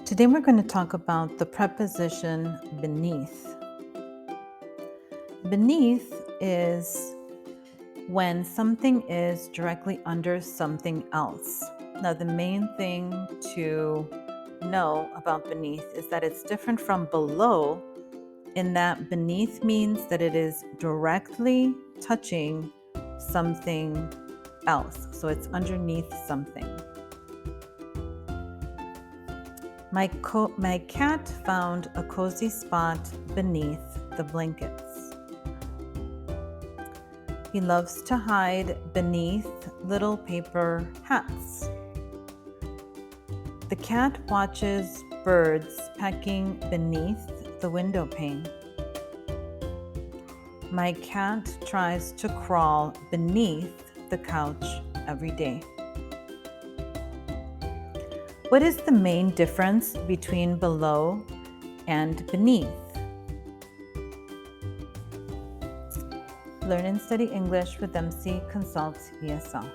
Today we're going to talk about the preposition beneath. Beneath is when something is directly under something else. Now, the main thing to know about beneath is that it's different from below, in that beneath means that it is directly touching something else. So it's underneath something. My cat found a cozy spot beneath the blankets. He loves to hide beneath little paper hats. The cat watches birds pecking beneath the window pane. My cat tries to crawl beneath the couch every day. What is the main difference between below and beneath? Learn and study English with MC Consult ESL.